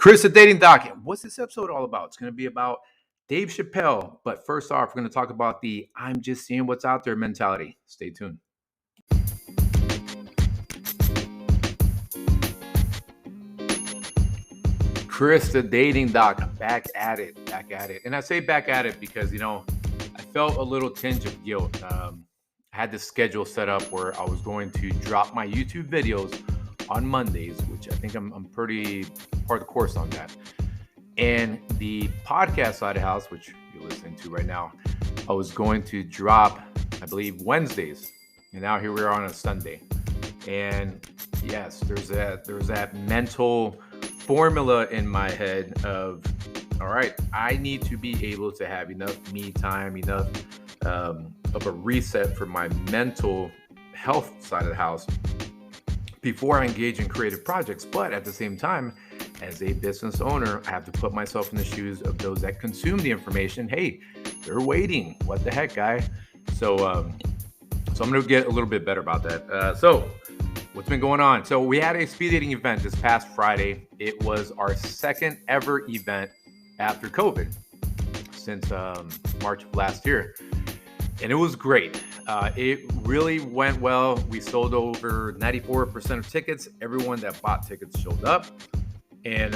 Chris, the Dating Doc. What's this episode all about? It's going to be about Dave Chappelle. But first off, we're going to talk about the I'm just seeing what's out there mentality. Stay tuned. Chris, the Dating Doc, back at it. And I say back at it because, I felt a little tinge of guilt. I had this schedule set up where I was going to drop my YouTube videos on Mondays, which I think I'm pretty part of the course on that. And the podcast side of the house, which you're listening to right now, I was going to drop, I believe, Wednesdays. And now here we are on a Sunday. And yes, there's that mental formula in my head of, all right, I need to be able to have enough me time, enough of a reset for my mental health side of the house before I engage in creative projects. But at the same time, as a business owner, I have to put myself in the shoes of those that consume the information. Hey, they're waiting. What the heck, guy? So I'm going to get a little bit better about that. So what's been going on? So we had a speed dating event this past Friday. It was our second ever event after COVID since March of last year. And it was great. It really went well. We sold over 94% of tickets. Everyone that bought tickets showed up. And,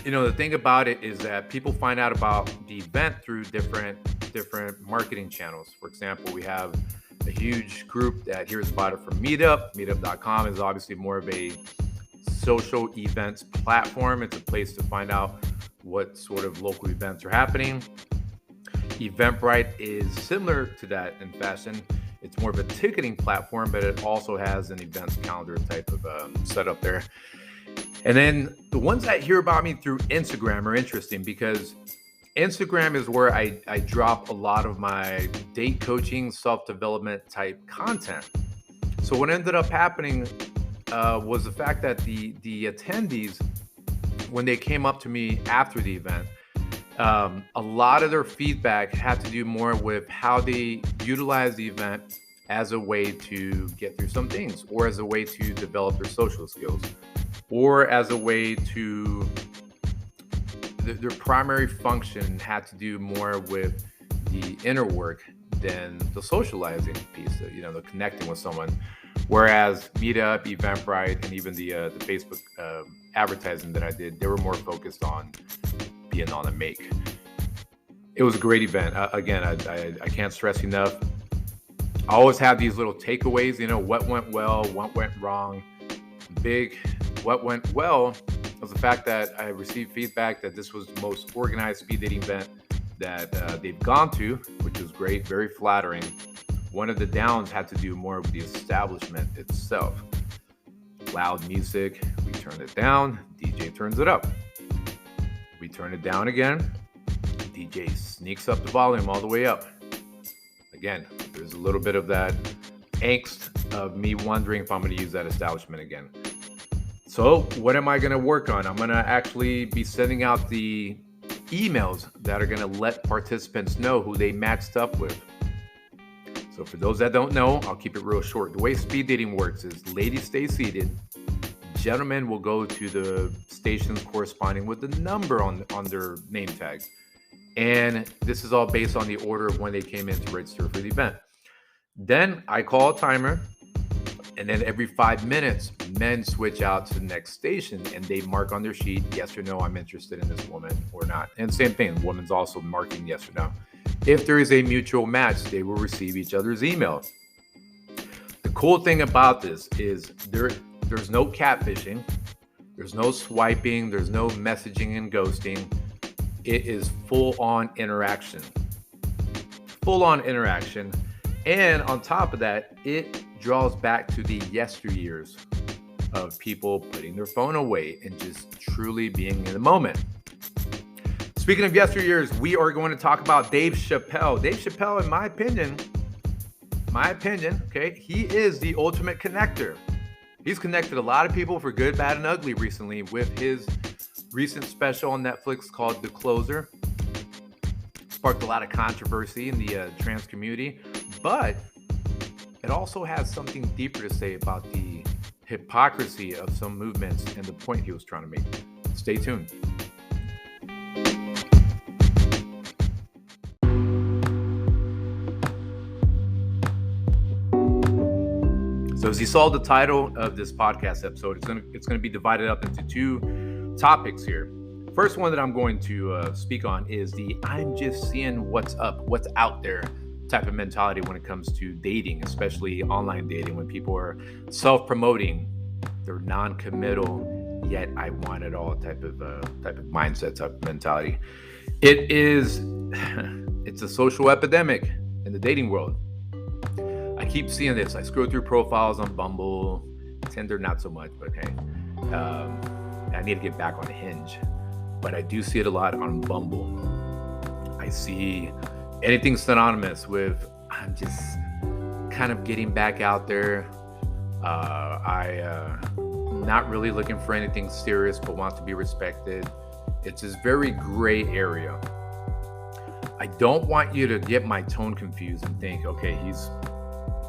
the thing about it is that people find out about the event through different marketing channels. For example, we have a huge group that hears about it from Meetup. Meetup.com is obviously more of a social events platform. It's a place to find out what sort of local events are happening. Eventbrite is similar to that in fashion. It's more of a ticketing platform, but it also has an events calendar type of setup there. And then the ones that hear about me through Instagram are interesting because Instagram is where I drop a lot of my date coaching, self-development type content. So what ended up happening was the fact that the attendees, when they came up to me after the event, a lot of their feedback had to do more with how they utilize the event as a way to get through some things, or as a way to develop their social skills, or as a way to, their primary function had to do more with the inner work than the socializing piece, the connecting with someone. Whereas Meetup, Eventbrite, and even the Facebook advertising that I did, they were more focused on being on a make. It was a great event. Again, I can't stress enough. I always have these little takeaways, what went well, what went wrong. What went well was the fact that I received feedback that this was the most organized speed dating event that they've gone to, which was great, very flattering. One of the downs had to do more with the establishment itself. Loud music, we turned it down, DJ turns it up. We turn it down again, DJ sneaks up the volume all the way up. Again, there's a little bit of that angst of me wondering if I'm going to use that establishment again. So what am I going to work on? I'm going to actually be sending out the emails that are going to let participants know who they matched up with. So for those that don't know, I'll keep it real short. The way speed dating works is ladies stay seated. Gentlemen will go to the stations corresponding with the number on their name tag. And this is all based on the order of when they came in to register for the event. Then I call a timer. And then every 5 minutes, men switch out to the next station and they mark on their sheet, yes or no, I'm interested in this woman or not. And same thing, woman's also marking yes or no. If there is a mutual match, they will receive each other's email. The cool thing about this is there's no catfishing, there's no swiping, there's no messaging and ghosting. It is full-on interaction. Full-on interaction. And on top of that, it draws back to the yesteryears of people putting their phone away and just truly being in the moment. Speaking of yesteryears, we are going to talk about Dave Chappelle. Dave Chappelle, in my opinion, okay, he is the ultimate connector. He's connected a lot of people for good, bad, and ugly recently with his recent special on Netflix called The Closer. Sparked a lot of controversy in the trans community, but it also has something deeper to say about the hypocrisy of some movements and the point he was trying to make. Stay tuned. So as you saw the title of this podcast episode, it's gonna be divided up into two topics here. First one that I'm going to speak on is the I'm just seeing what's up, what's out there type of mentality when it comes to dating, especially online dating, when people are self-promoting, they're non-committal, yet I want it all type of mindset, type of mentality. It's a social epidemic in the dating world. I keep seeing this. I scroll through profiles on Bumble, Tinder, not so much, but hey, I need to get back on Hinge. But I do see it a lot on Bumble. I see anything synonymous with I'm just kind of getting back out there. Not really looking for anything serious, but want to be respected. It's this very gray area. I don't want you to get my tone confused and think, okay, he's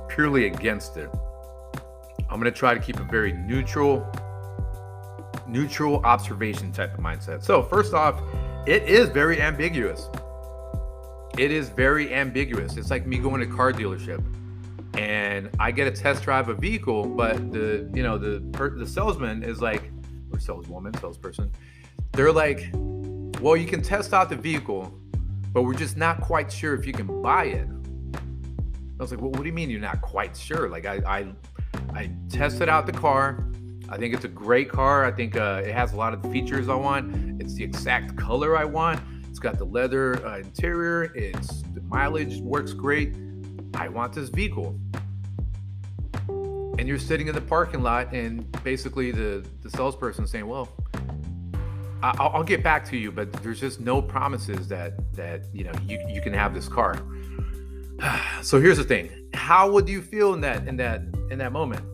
purely against it. I'm going to try to keep a very neutral observation type of mindset. So first off, it is very ambiguous. It's like me going to a car dealership and I get a test drive a vehicle, but the salesman is like, or salesperson, they're like, well, you can test out the vehicle, but we're just not quite sure if you can buy it. I was like, well, what do you mean you're not quite sure? Like I tested out the car. I think it's a great car. I think it has a lot of the features I want. It's the exact color I want. It's got the leather interior. The mileage works great. I want this vehicle. And you're sitting in the parking lot and basically the salesperson saying, well, I'll get back to you, but there's just no promises that you can have this car. So here's the thing. How would you feel in that moment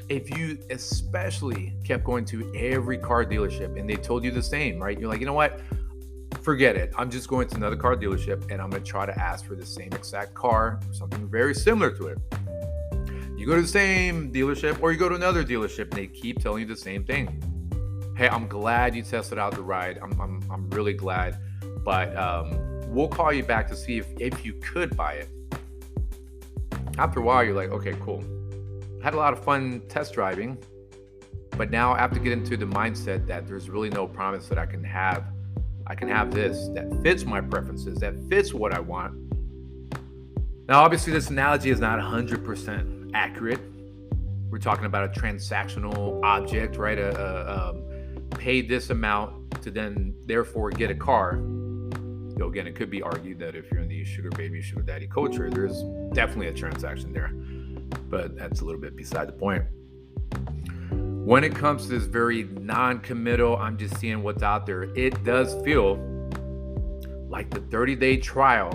if you especially kept going to every car dealership and they told you the same, right? You're like, you know what? Forget it. I'm just going to another car dealership and I'm going to try to ask for the same exact car or something very similar to it. You go to the same dealership or you go to another dealership and they keep telling you the same thing. Hey, I'm glad you tested out the ride. I'm really glad, but we'll call you back to see if you could buy it. After a while, you're like, okay, cool. Had a lot of fun test driving, but now I have to get into the mindset that there's really no promise that I can have this that fits my preferences, that fits what I want. Now, obviously, this analogy is not 100% accurate. We're talking about a transactional object, right? Pay this amount to then therefore get a car. Again, it could be argued that if you're in the sugar baby, sugar daddy culture, there's definitely a transaction there, but that's a little bit beside the point. When it comes to this very non-committal, I'm just seeing what's out there, it does feel like the 30-day trial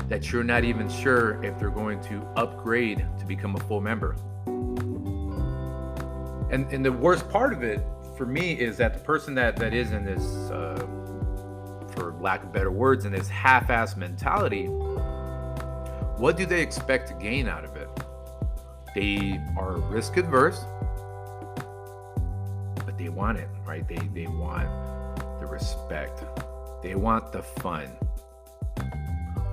that you're not even sure if they're going to upgrade to become a full member. And the worst part of it for me is that the person that is in this, for lack of better words, in this half-ass mentality, what do they expect to gain out of it? They are risk adverse, but they want it, right? They want the respect. They want the fun.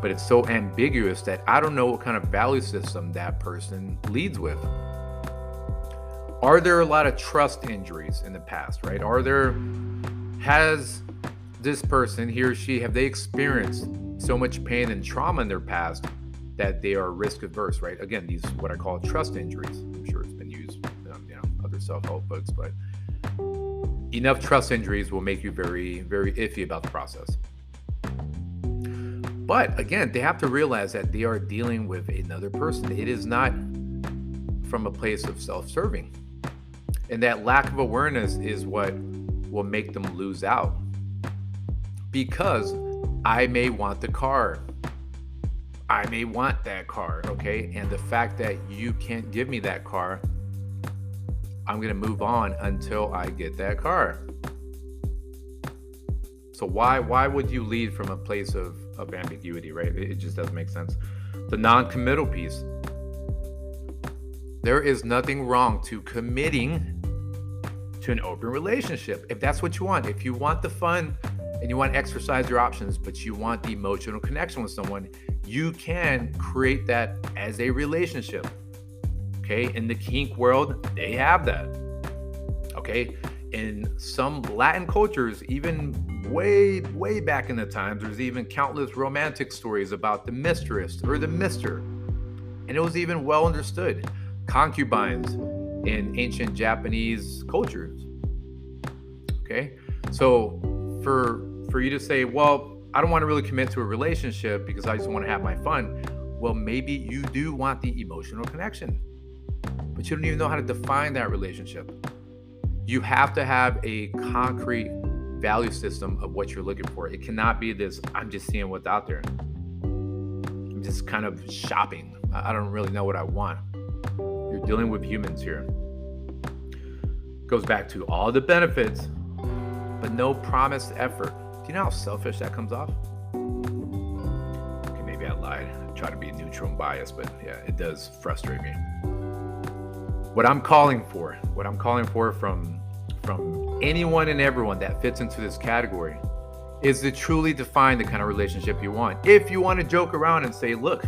But it's so ambiguous that I don't know what kind of value system that person leads with. Are there a lot of trust injuries in the past, right? Has this person, he or she, have they experienced so much pain and trauma in their past that they are risk adverse, right? Again, these what I call trust injuries. I'm sure it's been used, other self-help books, but enough trust injuries will make you very, very iffy about the process. But again, they have to realize that they are dealing with another person. It is not from a place of self-serving. And that lack of awareness is what will make them lose out. Because I may want the car. I may want that car, okay? And the fact that you can't give me that car, I'm going to move on until I get that car. So why would you lead from a place of ambiguity, right? It just doesn't make sense. The non-committal piece. There is nothing wrong to committing to an open relationship. If that's what you want, if you want the fun and you want to exercise your options, but you want the emotional connection with someone, you can create that as a relationship. Okay, in the kink world, they have that. Okay, in some Latin cultures, even way back in the times, there's even countless romantic stories about the mistress or the mister, and it was even well understood. Concubines in ancient Japanese cultures. Okay, so for you to say, well, I don't want to really commit to a relationship because I just want to have my fun. Well, maybe you do want the emotional connection, but you don't even know how to define that relationship. You have to have a concrete value system of what you're looking for. It cannot be this, I'm just seeing what's out there. I'm just kind of shopping. I don't really know what I want. You're dealing with humans here. Goes back to all the benefits, but no promised effort. Do you know how selfish that comes off? Okay, maybe I lied. I try to be neutral and biased, but yeah, it does frustrate me. What I'm calling for from anyone and everyone that fits into this category is to truly define the kind of relationship you want. If you want to joke around and say, look,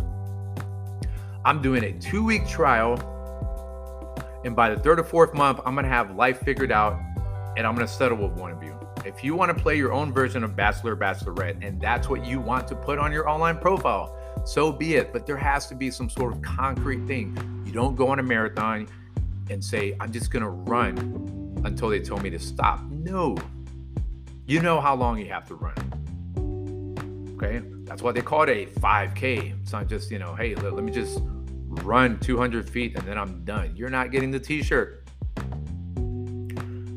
I'm doing a 2-week trial, and by the 3rd or 4th month, I'm going to have life figured out, and I'm going to settle with one of you. If you want to play your own version of Bachelor or Bachelorette, and that's what you want to put on your online profile, so be it. But there has to be some sort of concrete thing. You don't go on a marathon and say, I'm just going to run until they tell me to stop. No. You know how long you have to run. Okay? That's why they call it a 5K. It's not just, hey, let me just run 200 feet and then I'm done. You're not getting the t-shirt.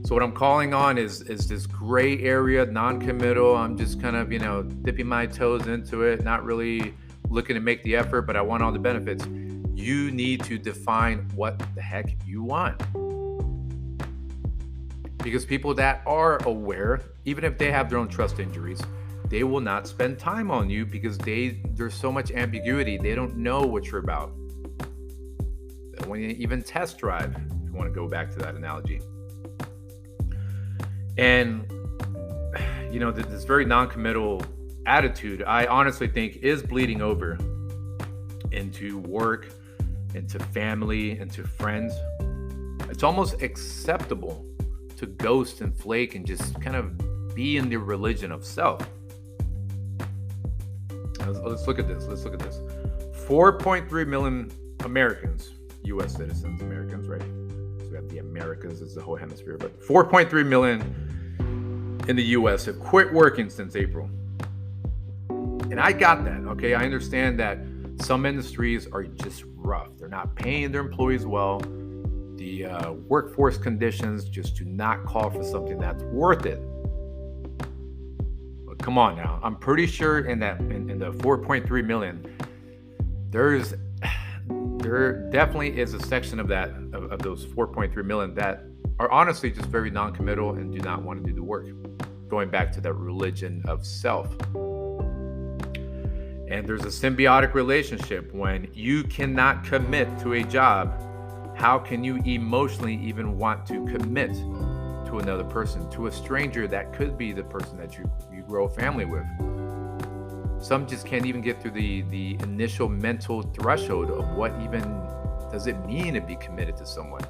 So what I'm calling on is this gray area, non-committal. I'm just kind of, dipping my toes into it, not really looking to make the effort, but I want all the benefits. You need to define what the heck you want. Because people that are aware, even if they have their own trust injuries, they will not spend time on you because there's so much ambiguity. They don't know what you're about. When you even test drive, if you want to go back to that analogy. And, this very non-committal attitude, I honestly think is bleeding over into work, into family, into friends. It's almost acceptable to ghost and flake and just kind of be in the religion of self. Let's look at this. 4.3 million Americans, U.S. citizens, Americans, right? So we have the Americas as the whole hemisphere, but 4.3 million in the U.S. have quit working since April. And I got that, okay? I understand that some industries are just rough. They're not paying their employees well. The workforce conditions just do not call for something that's worth it. But come on now. I'm pretty sure in the 4.3 million, there definitely is a section of that, of those 4.3 million that are honestly just very non-committal and do not want to do the work. Going back to that religion of self. And there's a symbiotic relationship. When you cannot commit to a job, how can you emotionally even want to commit to another person, to a stranger that could be the person that you grow a family with? Some just can't even get through the initial mental threshold of what even does it mean to be committed to someone.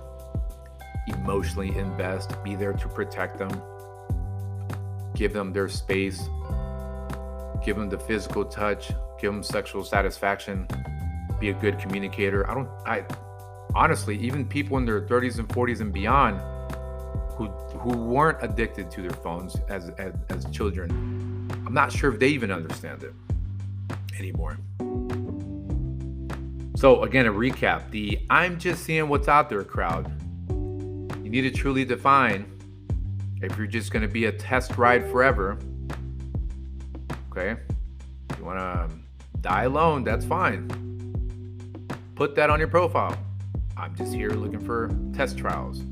Emotionally invest, be there to protect them, give them their space, give them the physical touch, give them sexual satisfaction, be a good communicator. I honestly, even people in their 30s and 40s and beyond who weren't addicted to their phones as children, I'm not sure if they even understand it anymore. So again, a recap, the I'm just seeing what's out there crowd. You need to truly define if you're just going to be a test ride forever. Okay. If you want to die alone, that's fine. Put that on your profile. I'm just here looking for test trials.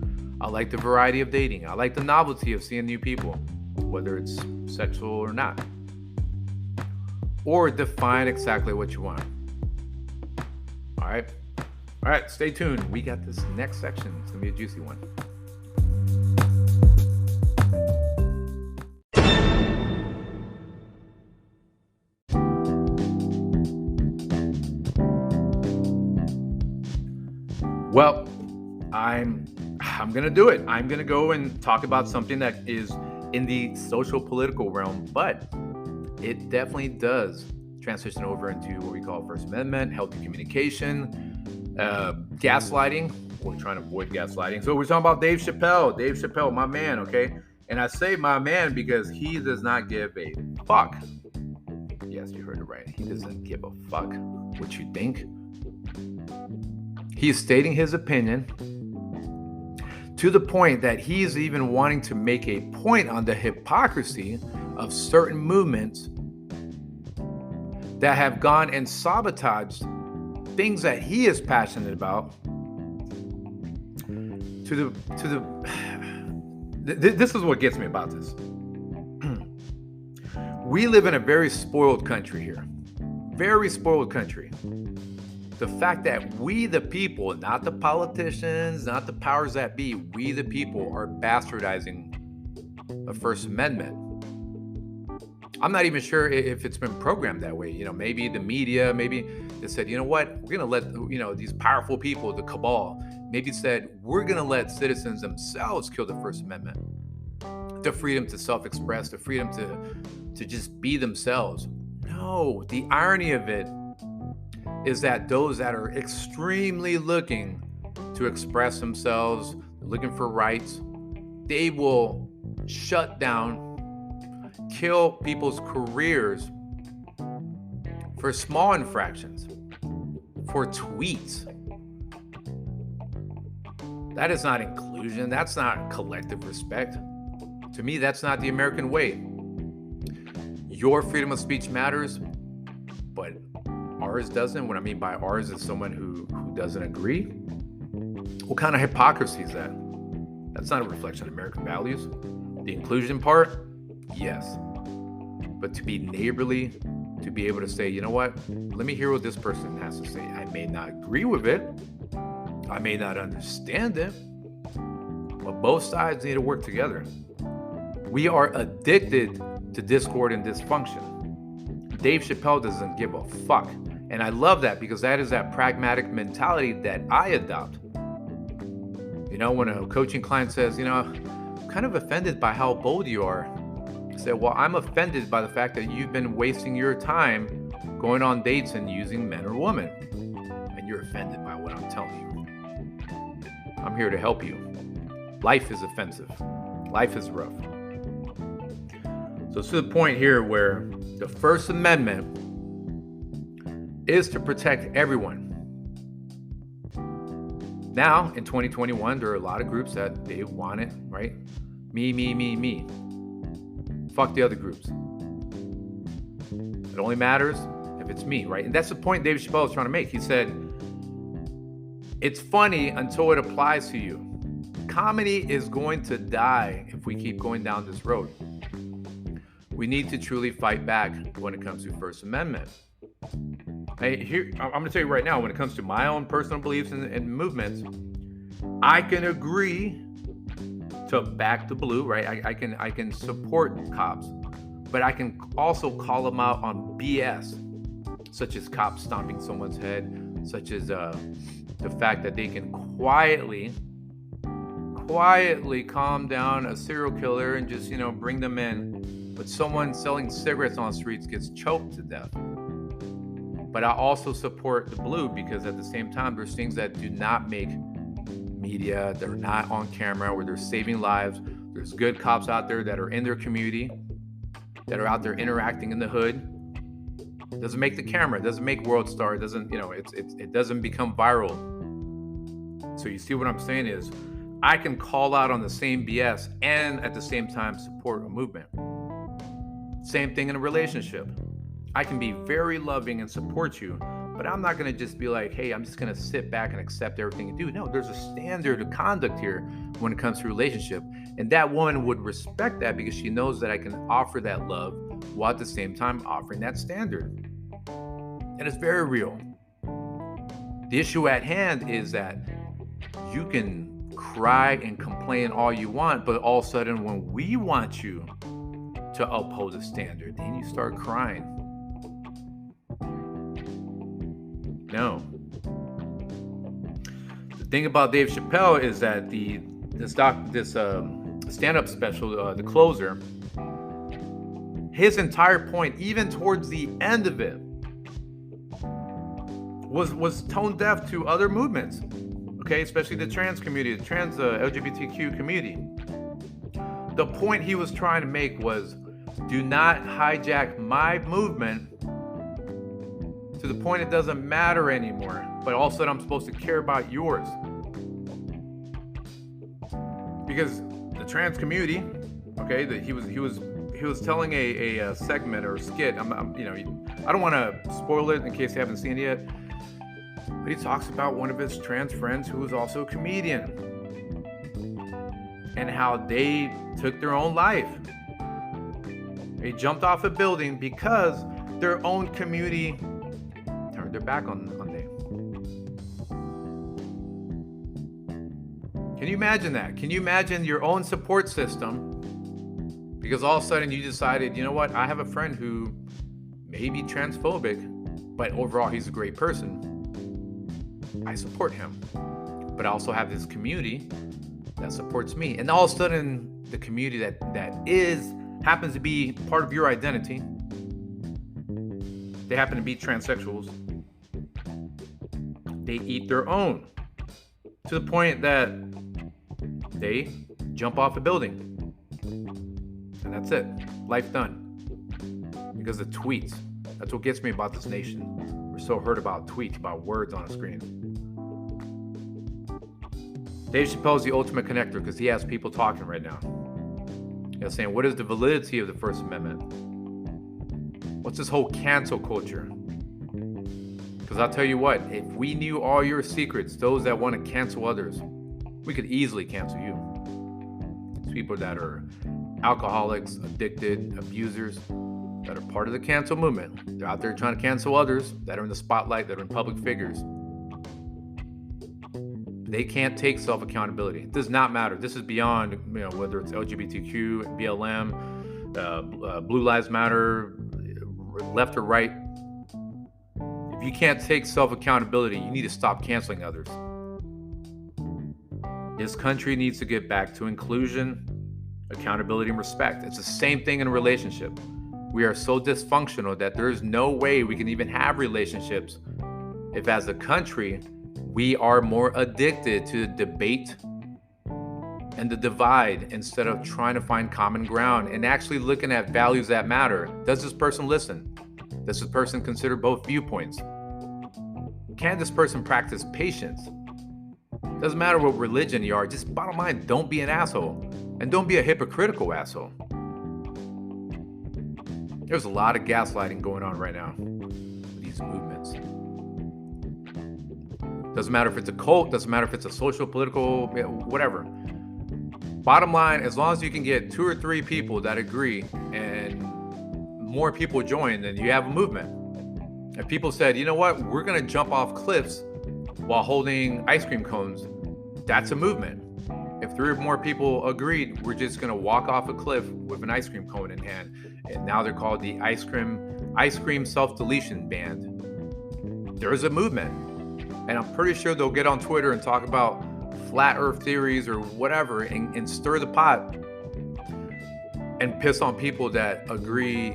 I like the variety of dating. I like the novelty of seeing new people, whether it's sexual or not. Or define exactly what you want. All right, stay tuned. We got this next section. It's going to be a juicy one. I'm going to do it. I'm going to go and talk about something that is in the social political realm, but it definitely does transition over into what we call First Amendment, healthy communication, gaslighting. We're trying to avoid gaslighting. So we're talking about Dave Chappelle. Dave Chappelle, my man, okay? And I say my man because he does not give a fuck. Yes, you heard it right. He doesn't give a fuck what you think. He's stating his opinion to the point that he's even wanting to make a point on the hypocrisy of certain movements that have gone and sabotaged things that he is passionate about this is what gets me about this. We live in a very spoiled country here. Very spoiled country. The fact that we the people, not the politicians, not the powers that be, we the people are bastardizing the First Amendment. I'm not even sure if it's been programmed that way. Maybe the media, maybe they said, you know what, we're going to let, these powerful people, the cabal, maybe said, we're going to let citizens themselves kill the First Amendment. The freedom to self-express, the freedom to just be themselves. No, the irony of it is that those that are extremely looking to express themselves, looking for rights, they will shut down, kill people's careers for small infractions, for tweets. That is not inclusion. That's not collective respect. To me, that's not the American way. Your freedom of speech matters, but ours doesn't. What I mean by ours is someone who doesn't agree. What kind of hypocrisy is that? That's not a reflection of American values. The inclusion part, yes. But to be neighborly, to be able to say, you know what, let me hear what this person has to say. I may not agree with it. I may not understand it. But both sides need to work together. We are addicted to discord and dysfunction. Dave Chappelle doesn't give a fuck. And I love that because that is that pragmatic mentality that I adopt. When a coaching client says, I'm kind of offended by how bold you are. I say, well, I'm offended by the fact that you've been wasting your time going on dates and using men or women. And you're offended by what I'm telling you. I'm here to help you. Life is offensive. Life is rough. So it's to the point here where the First Amendment is to protect everyone. Now, in 2021, there are a lot of groups that they want it, right? Me. Fuck the other groups. It only matters if it's me, right? And that's the point Dave Chappelle is trying to make. He said, it's funny until it applies to you. Comedy is going to die if we keep going down this road. We need to truly fight back when it comes to First Amendment. Hey, I'm going to tell you right now, when it comes to my own personal beliefs and movements, I can agree to back the blue, right? I can support cops, but I can also call them out on BS, such as cops stomping someone's head, such as the fact that they can quietly calm down a serial killer and just, bring them in. But someone selling cigarettes on the streets gets choked to death. But I also support the blue because at the same time, there's things that do not make media, they're not on camera, where they're saving lives. There's good cops out there that are in their community, that are out there interacting in the hood. It doesn't make the camera, it doesn't make World Star, it doesn't, it doesn't become viral. So you see what I'm saying is, I can call out on the same BS and at the same time support a movement. Same thing in a relationship. I can be very loving and support you, but I'm not going to just be like, hey, I'm just going to sit back and accept everything you do. No, there's a standard of conduct here when it comes to relationship. And that woman would respect that because she knows that I can offer that love while at the same time offering that standard. And it's very real. The issue at hand is that you can cry and complain all you want, but all of a sudden when we want you to uphold a standard, then you start crying. No. The thing about Dave Chappelle is that the this stand-up special, the closer, his entire point, even towards the end of it, was tone deaf to other movements. Okay, especially the trans community, the trans LGBTQ community. The point he was trying to make was, do not hijack my movement to the point it doesn't matter anymore, but all of a sudden I'm supposed to care about yours. Because the trans community, okay, that he was telling a segment or a skit. I don't want to spoil it in case you haven't seen it yet. But he talks about one of his trans friends who was also a comedian and how they took their own life. They jumped off a building because their own community turned their back on them. Can you imagine that? Can you imagine your own support system? Because all of a sudden you decided, you know what? I have a friend who may be transphobic, but overall he's a great person. I support him. But I also have this community that supports me. And all of a sudden, the community that happens to be part of your identity, they happen to be transsexuals, they eat their own. To the point that they jump off a building. And that's it. Life done. Because of tweets. That's what gets me about this nation. We're so hurt about tweets, about words on a screen. Dave Chappelle is the ultimate connector because he has people talking right now. He's saying, what is the validity of the First Amendment? What's this whole cancel culture? Because I'll tell you what, if we knew all your secrets, those that want to cancel others, we could easily cancel you. It's people that are alcoholics, addicted, abusers, that are part of the cancel movement. They're out there trying to cancel others that are in the spotlight, that are in public figures. They can't take self-accountability. It does not matter. This is beyond, whether it's LGBTQ, BLM, Blue Lives Matter, left or right. If you can't take self-accountability, you need to stop canceling others. This country needs to get back to inclusion, accountability, and respect. It's the same thing in a relationship. We are so dysfunctional that there's no way we can even have relationships if, as a country, we are more addicted to the debate and the divide instead of trying to find common ground and actually looking at values that matter. Does this person listen? Does this person consider both viewpoints? Can this person practice patience? Doesn't matter what religion you are, just bottom line, don't be an asshole. And don't be a hypocritical asshole. There's a lot of gaslighting going on right now with these movements. Doesn't matter if it's a cult, doesn't matter if it's a social, political, whatever. Bottom line, as long as you can get 2 or 3 people that agree and more people join, then you have a movement. If people said, you know what, we're going to jump off cliffs while holding ice cream cones, that's a movement. If 3 or more people agreed, we're just going to walk off a cliff with an ice cream cone in hand. And now they're called the ice cream self-deletion band. There's a movement. And I'm pretty sure they'll get on Twitter and talk about flat earth theories or whatever and stir the pot and piss on people that agree,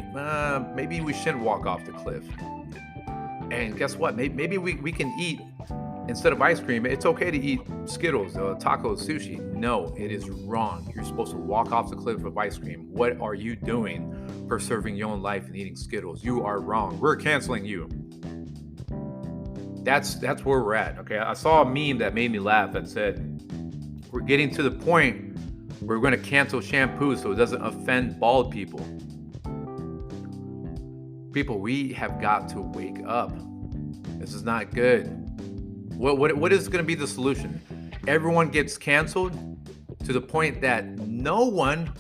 maybe we shouldn't walk off the cliff. And guess what? Maybe we can eat, instead of ice cream, it's okay to eat Skittles, tacos, sushi. No, it is wrong. You're supposed to walk off the cliff of ice cream. What are you doing preserving your own life and eating Skittles? You are wrong. We're canceling you. That's where we're at, okay? I saw a meme that made me laugh that said, we're getting to the point where we're going to cancel shampoo so it doesn't offend bald people. People, we have got to wake up. This is not good. What is going to be the solution? Everyone gets canceled to the point that no one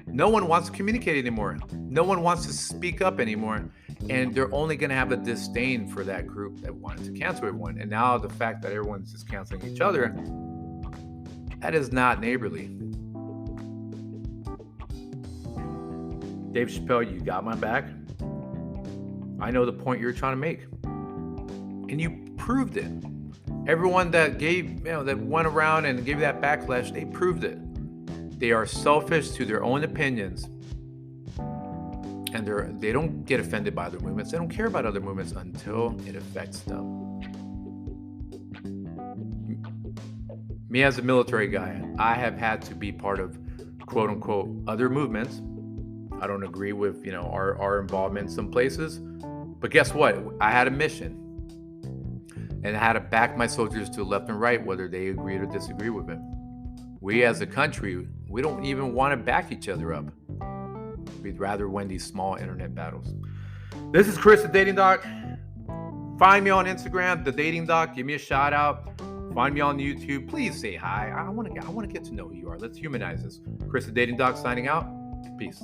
wants to communicate anymore. No one wants to speak up anymore. And they're only going to have a disdain for that group that wanted to cancel everyone. And now the fact that everyone's just canceling each other, that is not neighborly. Dave Chappelle, you got my back. I know the point you're trying to make. And you proved it. Everyone that that went around and gave that backlash, they proved it. They are selfish to their own opinions, and they don't get offended by other movements. They don't care about other movements until it affects them. Me as a military guy, I have had to be part of quote unquote other movements. I don't agree with our involvement in some places, but guess what? I had a mission, and I had to back my soldiers to left and right, whether they agreed or disagreed with it. We as a country, we don't even want to back each other up. We'd rather win these small internet battles. This is Chris, the Dating Doc. Find me on Instagram, the Dating Doc. Give me a shout out. Find me on YouTube. Please say hi. I want to get to know who you are. Let's humanize this. Chris, the Dating Doc, signing out. Peace.